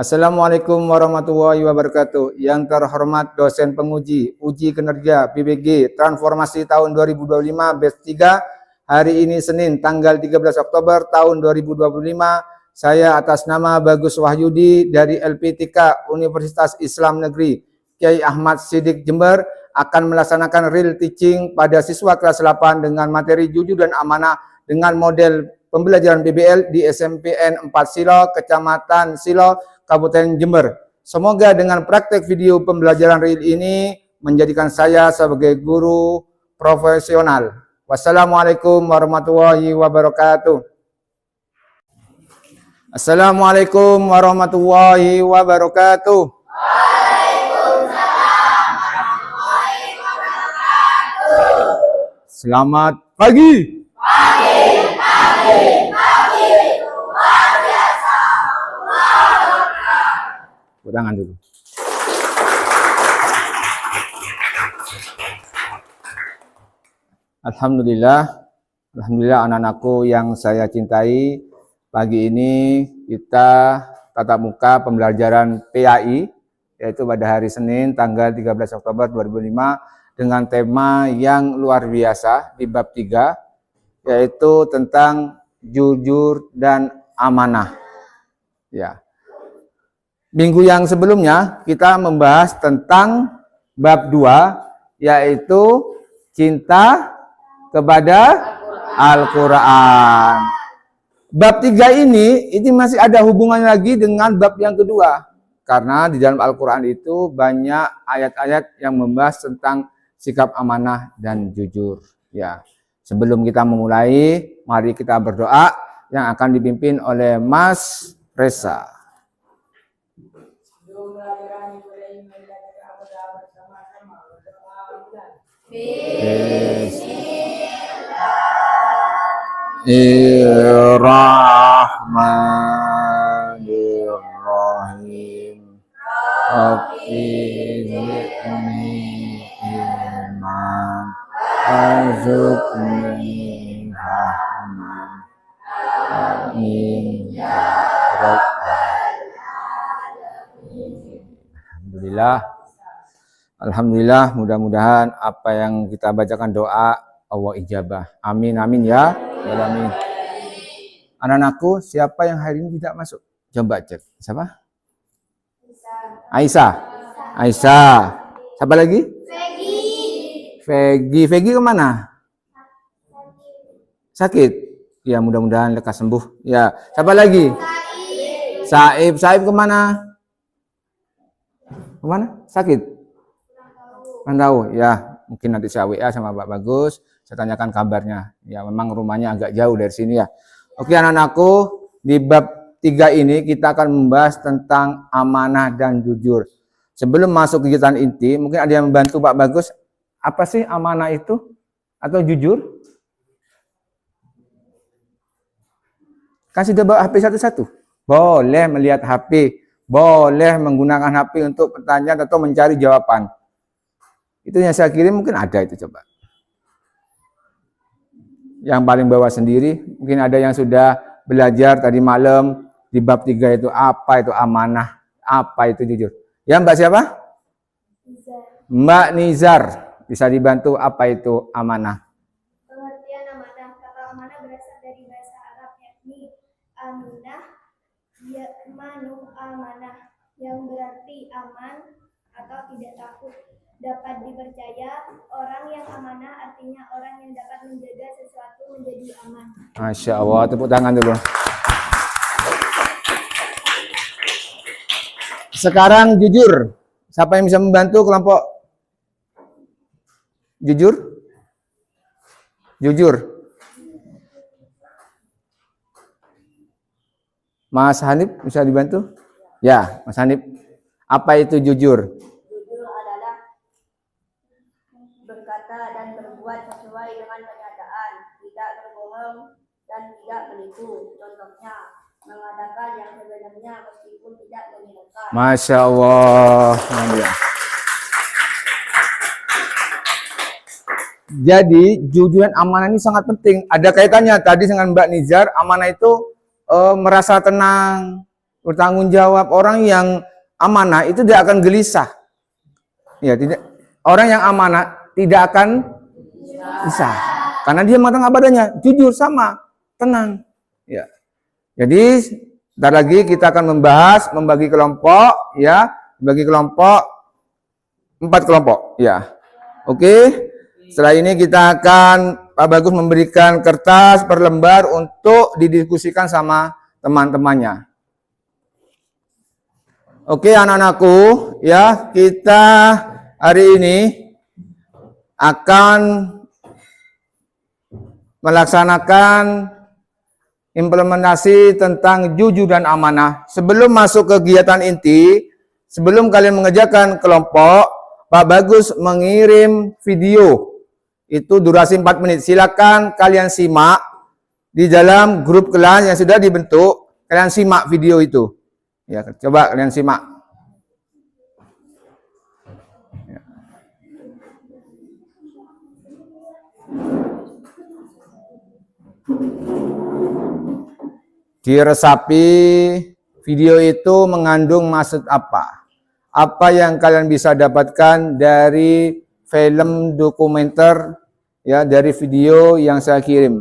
Assalamualaikum warahmatullahi wabarakatuh. Yang terhormat dosen penguji uji kinerja PBG Transformasi tahun 2025 batch 3. Hari ini Senin tanggal 13 Oktober tahun 2025. Saya atas nama Bagus Wahyudi dari LPTK Universitas Islam Negeri Kyai Ahmad Siddiq Jember akan melaksanakan real teaching pada siswa kelas 8 dengan materi jujur dan amanah dengan model pembelajaran PBL di SMPN 4 Silo, Kecamatan Silo, Kabupaten Jember. Semoga dengan praktek video pembelajaran real ini menjadikan saya sebagai guru profesional. Wassalamualaikum warahmatullahi wabarakatuh. Assalamualaikum warahmatullahi wabarakatuh. Waalaikumsalam warahmatullahi wabarakatuh. Selamat pagi. Pagi. Luar biasa. Tangan dulu. Alhamdulillah anak-anakku yang saya cintai, pagi ini kita tatap muka pembelajaran PAI, yaitu pada hari Senin tanggal 13 Oktober 2005 dengan tema yang luar biasa di bab 3, yaitu tentang jujur dan amanah. Ya. Minggu yang sebelumnya kita membahas tentang bab 2, yaitu cinta kepada Al-Quran. Bab 3 ini masih ada hubungannya lagi dengan bab yang kedua. Karena di dalam Al-Quran itu banyak ayat-ayat yang membahas tentang sikap amanah dan jujur. Ya. Sebelum kita memulai, mari kita berdoa yang akan dipimpin oleh Mas Reza. Bismillahirrahmanirrahim. Akhirni iman arzuqni rahman. Amin ya rabbal alamin. Alhamdulillah, mudah-mudahan apa yang kita bacakan doa Allah ijabah. Amin ya. Amin. Anak-anakku, siapa yang hari ini tidak masuk? Coba cek. Siapa? Aisyah. Siapa lagi? Fegi kemana? Sakit. Ya, mudah-mudahan lekas sembuh. Ya, siapa lagi? Saib kemana? Sakit? Kan tahu ya, mungkin nanti saya WA sama Pak Bagus, saya tanyakan kabarnya. Ya, memang rumahnya agak jauh dari sini ya. Oke anak-anakku, di bab 3 ini kita akan membahas tentang amanah dan jujur. Sebelum masuk kegiatan inti, mungkin ada yang membantu Pak Bagus, apa sih amanah itu atau jujur? Kasih coba HP satu-satu. Boleh melihat HP, boleh menggunakan HP untuk pertanyaan atau mencari jawaban. Itu yang saya kirim mungkin ada itu, coba. Yang paling bawah sendiri, mungkin ada yang sudah belajar tadi malam di bab 3 itu apa itu amanah, apa itu jujur. Ya Mbak siapa? Mbak Nizar. Bisa dibantu apa itu amanah? Pengertian amanah. Kata amanah berasal dari bahasa Arab yakni aminah, ya'manu amanah, yang berarti aman atau tidak takut. Dapat dipercaya, orang yang amanah artinya orang yang dapat menjaga sesuatu menjadi aman. Masya Allah, tepuk tangan dulu. Sekarang jujur. Siapa yang bisa membantu kelompok jujur? Mas Hanif bisa dibantu? Ya, Mas Hanif. Apa itu jujur? Dan berbuat sesuai dengan kenyataan, tidak berbohong dan tidak menipu. Contohnya, mengadakan yang sebenarnya meskipun tidak menyenangkan. Masya Allah. Jadi, jujur dan amanah ini sangat penting. Ada kaitannya tadi dengan Mbak Nizar, amanah itu merasa tenang, bertanggung jawab. Orang yang amanah itu tidak akan gelisah. Ya, tidak. Orang yang amanah tidak akan gelisah. Karena dia matang ibadahnya, jujur, sama, tenang. Ya. Jadi, sebentar lagi kita akan membagi kelompok, ya, bagi kelompok 4 kelompok, ya. Oke. Setelah ini kita akan Pak Bagus memberikan kertas per lembar untuk didiskusikan sama teman-temannya. Oke, anak-anakku, ya, kita hari ini akan melaksanakan implementasi tentang jujur dan amanah. Sebelum masuk kegiatan inti, sebelum kalian mengerjakan kelompok, Pak Bagus mengirim video. Itu durasi 4 menit. Silakan kalian simak di dalam grup kelas yang sudah dibentuk. Kalian simak video itu. Ya, coba kalian simak. Ya. Diresapi video itu mengandung maksud apa? Apa yang kalian bisa dapatkan dari film dokumenter, ya, dari video yang saya kirim.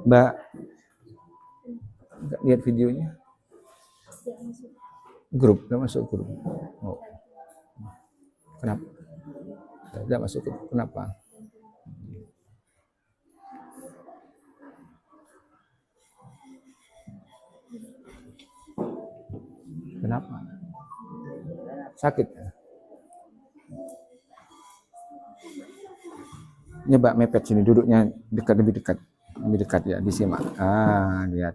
Mbak, nggak lihat videonya? Grup, nggak masuk grup. Oh. Kenapa? Tidak masuk grup. Kenapa? Kenapa? Sakit? Nyoba mepet sini, duduknya dekat, lebih dekat ya, disimak. Ah, lihat.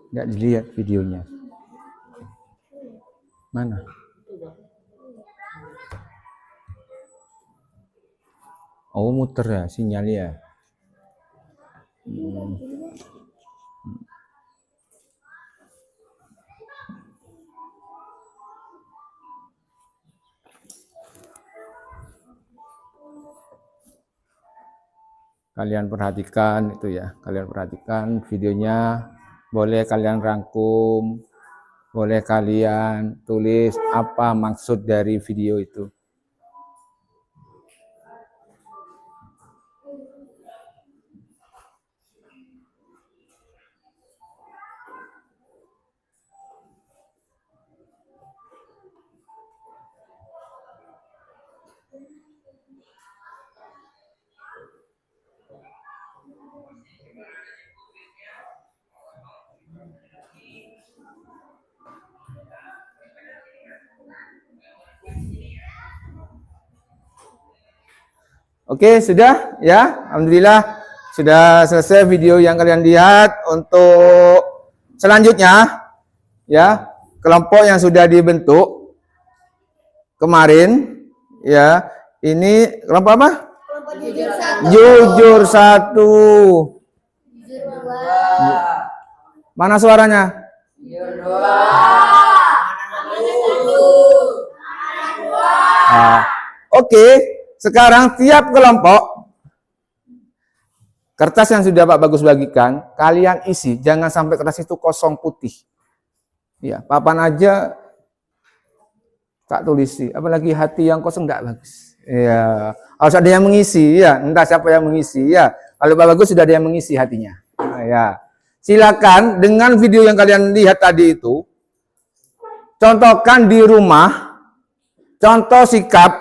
Nggak dilihat videonya. Mana? Oh, muter ya sinyalnya. Kalian perhatikan itu ya, kalian perhatikan videonya. Boleh kalian rangkum, boleh kalian tulis apa maksud dari video itu. Oke, sudah ya. Alhamdulillah sudah selesai video yang kalian lihat. Untuk selanjutnya ya, kelompok yang sudah dibentuk kemarin ya. Ini kelompok apa? Kelompok jujur 1. Jujur 1. Jujur 2. Mana suaranya? Jujur 2. Nah, oke. Sekarang tiap kelompok kertas yang sudah Pak Bagus bagikan, kalian isi. Jangan sampai kertas itu kosong putih. Ya, papan aja tak tulisi. Apalagi hati yang kosong enggak bagus. Ya, harus ada yang mengisi. Ya, entah siapa yang mengisi. Ya, kalau Pak Bagus sudah ada yang mengisi hatinya. Nah, ya, silakan dengan video yang kalian lihat tadi itu, contohkan di rumah contoh sikap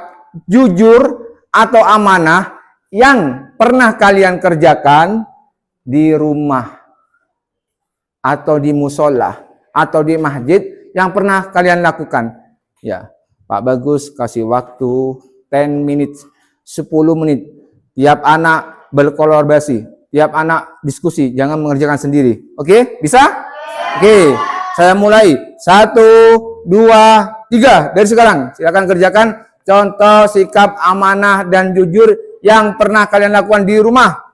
jujur atau amanah yang pernah kalian kerjakan di rumah atau di musola atau di masjid yang pernah kalian lakukan. Ya, Pak Bagus kasih waktu 10 minutes, 10 menit. Tiap anak berkolaborasi, tiap anak diskusi, jangan mengerjakan sendiri. Oke, bisa? Oke, saya mulai. 1, 2, 3 dari sekarang. Silakan kerjakan contoh sikap amanah dan jujur yang pernah kalian lakukan di rumah.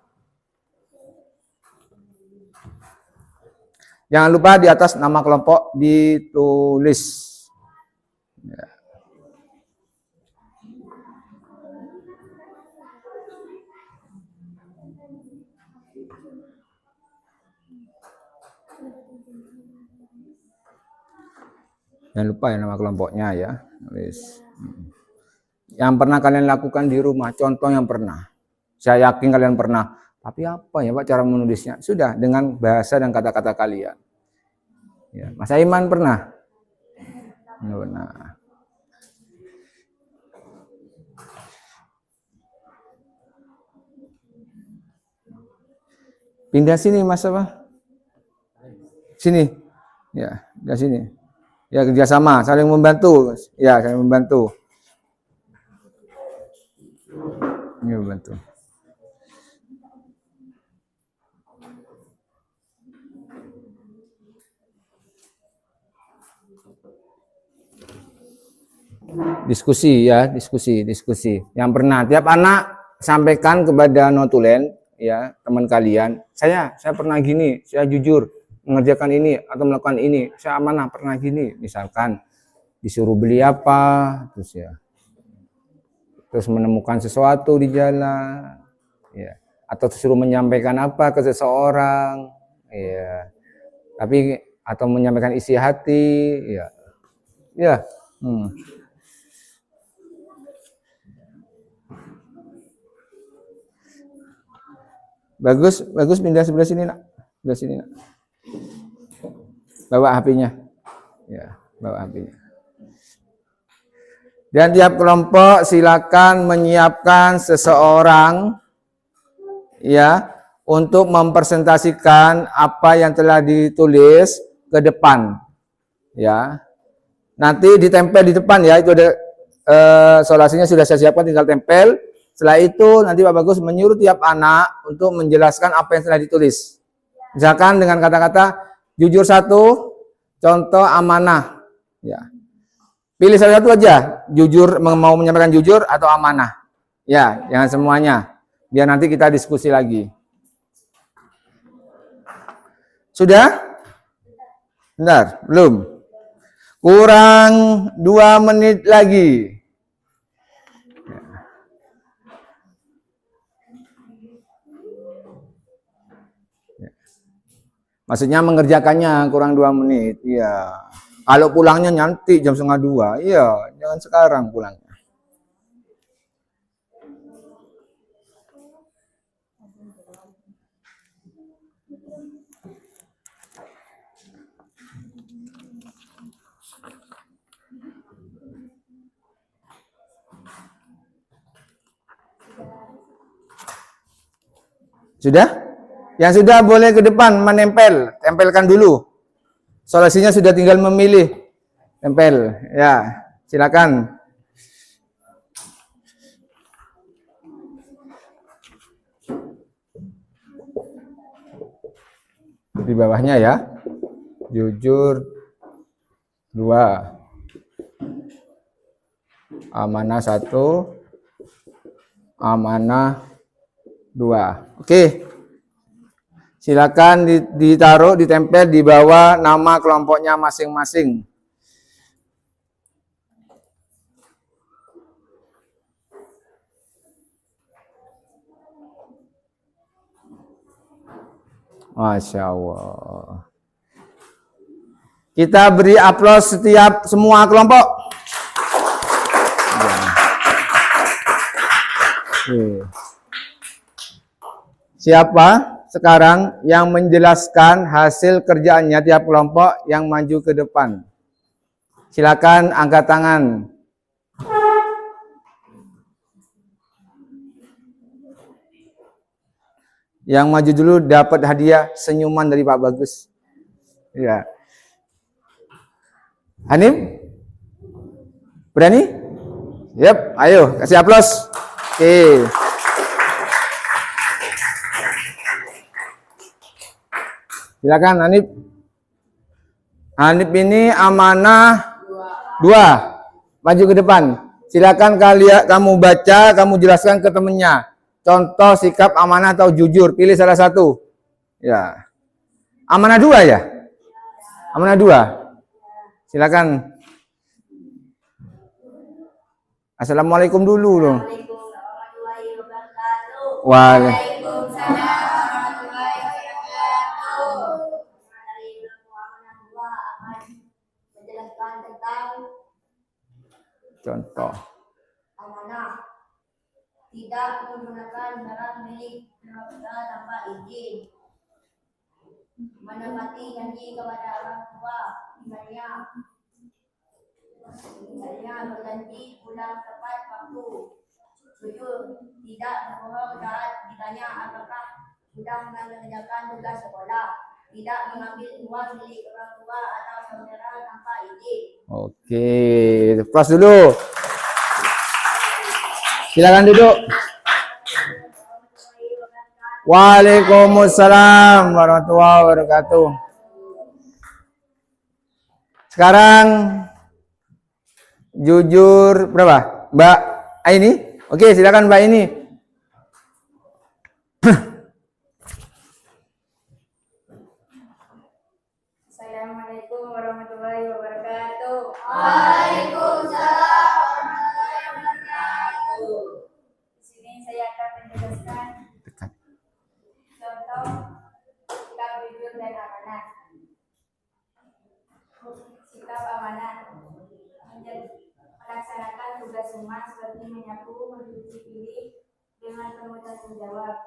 Jangan lupa di atas nama kelompok ditulis. Ya. Jangan lupa ya nama kelompoknya ya. Yang pernah kalian lakukan di rumah, contoh yang pernah. Saya yakin kalian pernah. Tapi apa ya Pak cara menulisnya? Sudah dengan bahasa dan kata-kata kalian. Ya, Mas Aiman pernah? Nggak pernah. Pindah sini Mas apa? Sini. Ya, pindah sini. Ya kerjasama, saling membantu. Ya, saling membantu. Ini membantu. Diskusi ya, diskusi. Yang pernah tiap anak sampaikan kepada notulen ya, teman kalian. Saya pernah gini, saya jujur mengerjakan ini atau melakukan ini, saya amanah pernah gini, misalkan disuruh beli apa, terus menemukan sesuatu di jalan, ya, atau disuruh menyampaikan apa ke seseorang, ya, tapi atau menyampaikan isi hati, ya. Bagus pindah sebelah sini nak, sebelah sini nak. Bawa HP-nya. Ya, bawa HP-nya. Dan tiap kelompok silakan menyiapkan seseorang ya untuk mempresentasikan apa yang telah ditulis ke depan. Ya. Nanti ditempel di depan ya, itu ada solasinya sudah saya siapkan, tinggal tempel. Setelah itu nanti Pak Bagus menyuruh tiap anak untuk menjelaskan apa yang telah ditulis. Misalkan dengan kata-kata jujur 1, contoh amanah. Ya. Pilih salah satu aja, jujur, mau menyampaikan jujur atau amanah. Ya, jangan semuanya. Biar nanti kita diskusi lagi. Sudah? Bentar, belum. Kurang 2 menit lagi. Maksudnya mengerjakannya kurang 2 menit. Iya. Kalau pulangnya nanti jam 1:30. Iya, jangan sekarang pulangnya. Sudah? Yang sudah boleh ke depan menempel, tempelkan dulu. Solusinya sudah tinggal memilih. Tempel, ya. Silakan. Di bawahnya ya. Jujur 2. Amanah 1. Amanah 2. Oke. Silakan ditaruh, ditempel di bawah nama kelompoknya masing-masing. Masya Allah. Kita beri aplaus semua kelompok. Siapa sekarang yang menjelaskan hasil kerjaannya tiap kelompok yang maju ke depan? Silakan angkat tangan. Yang maju dulu dapat hadiah senyuman dari Pak Bagus. Ya. Hanif? Berani? Yap, ayo kasih aplaus. Oke. Silakan Hanif. Hanif ini amanah 2. Maju ke depan. Silakan kamu baca, kamu jelaskan ke temennya. Contoh sikap amanah atau jujur, pilih salah satu. Ya. Amanah 2 ya? Amanah 2. Silakan. Assalamualaikum dulu dong. Warahmatullahi wabarakatuh. Waalaikumsalam warahmatullahi wabarakatuh. Dari ilmu amanah 2 akan menjelaskan tentang Contoh. amanah. Tidak menggunakan barang milik keluarga tanpa izin. Menepati janji kepada orang tua, misalnya berjanji pulang tepat waktu. Jujur, tidak berbohong saat ditanya apakah sudah mengerjakan tugas sekolah. Tidak mengambil uang milik orang tua atau saudara tanpa izin. Oke, plus dulu. Silakan duduk. Waalaikumsalam warahmatullahi wabarakatuh. Sekarang jujur berapa? Mbak Aini? Oke, silakan Mbak Aini. Assalamualaikum warahmatullahi wabarakatuh. Waalaikumsalam warahmatullahi wabarakatuh. Di sini saya akan menjelaskan contoh sikap jujur dan amanah. Sikap amanah melaksanakan tugas rumah seperti menyapu, mencuci piring dengan penuh tanggung jawab,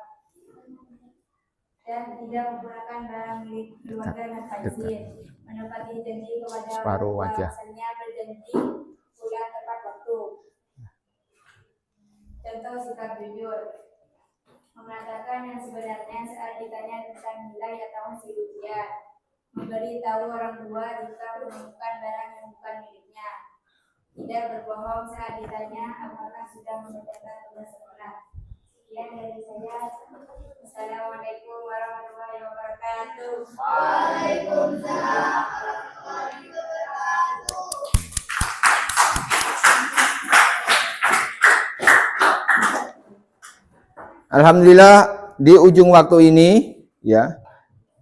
dan tidak menggunakan barang milik keluarga tanpa izin. Menepati janji kepada Separuh orang tua, wajah. misalnya berjanji pulang tepat waktu. Contoh sikap jujur mengatakan yang sebenarnya saat ditanya tentang nilai atau hasil ujian, memberi tahu orang tua jika menemukan barang yang bukan miliknya, tidak berbohong saat ditanya apakah sudah mengerjakan tugas sekolah. Sekian dari saya. Assalamualaikum warahmatullahi wabarakatuh. Waalaikumsalam warahmatullahi wabarakatuh. Alhamdulillah di ujung waktu ini ya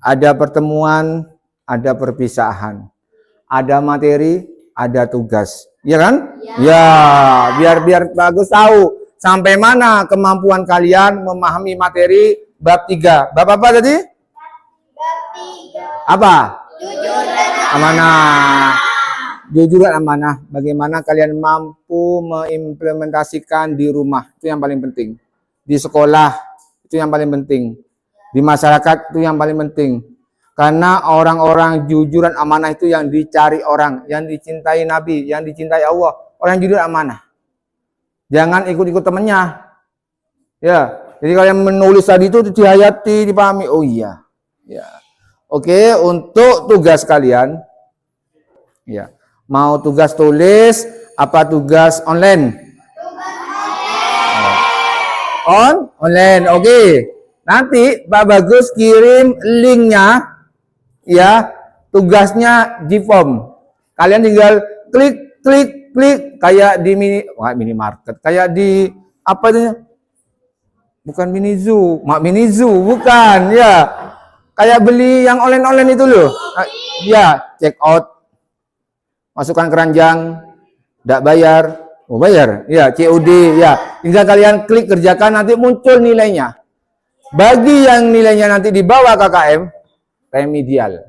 ada pertemuan, ada perpisahan, ada materi, ada tugas, ya kan? Ya, biar Bagus tahu sampai mana kemampuan kalian memahami materi bab 3. Bab apa tadi? Bab 3. Apa? Jujur dan Amanah. Jujur dan amanah. Bagaimana kalian mampu mengimplementasikan di rumah, itu yang paling penting. Di sekolah, itu yang paling penting. Di masyarakat, itu yang paling penting. Karena orang-orang jujur dan amanah itu yang dicari orang, yang dicintai Nabi, yang dicintai Allah. Orang jujur dan amanah. Jangan ikut-ikut temannya. Ya, jadi kalian menulis tadi itu dihayati, dipahami. Oh iya. Ya. Oke, untuk tugas kalian, ya, mau tugas tulis, apa tugas online? Online, oke. Nanti Pak Bagus kirim linknya, ya, tugasnya di form. Kalian tinggal klik kayak di minimarket, kayak di apa itu? Bukan mini-zoo, bukan, ya. Kayak beli yang online itu loh. Ya, check out. Masukkan keranjang, tidak bayar. Oh bayar, ya COD, ya. Tinggal kalian klik kerjakan, nanti muncul nilainya. Bagi yang nilainya nanti di bawah KKM, remedial.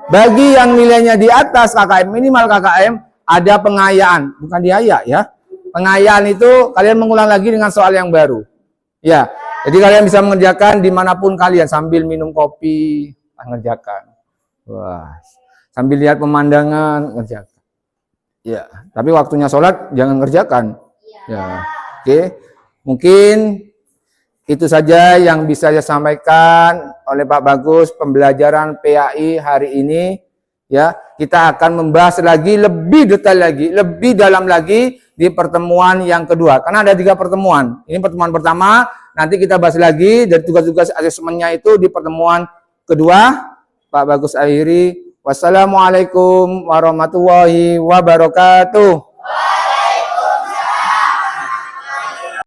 Bagi yang nilainya di atas KKM, minimal KKM, ada pengayaan. Bukan diayak ya. Pengayaan itu kalian mengulang lagi dengan soal yang baru. Ya, jadi kalian bisa mengerjakan dimanapun kalian sambil minum kopi, mengerjakan. Wah, sambil lihat pemandangan, ngerjakan. Ya, tapi waktunya sholat jangan ngerjakan. Ya, oke. Mungkin Itu saja yang bisa saya sampaikan oleh Pak Bagus pembelajaran PAI hari ini. Ya, kita akan membahas lagi lebih detail lagi, lebih dalam lagi di pertemuan yang kedua. Karena ada 3 pertemuan. Ini pertemuan pertama, nanti kita bahas lagi dari tugas-tugas asesmennya itu di pertemuan kedua. Pak Bagus akhiri. Wassalamualaikum warahmatullahi wabarakatuh.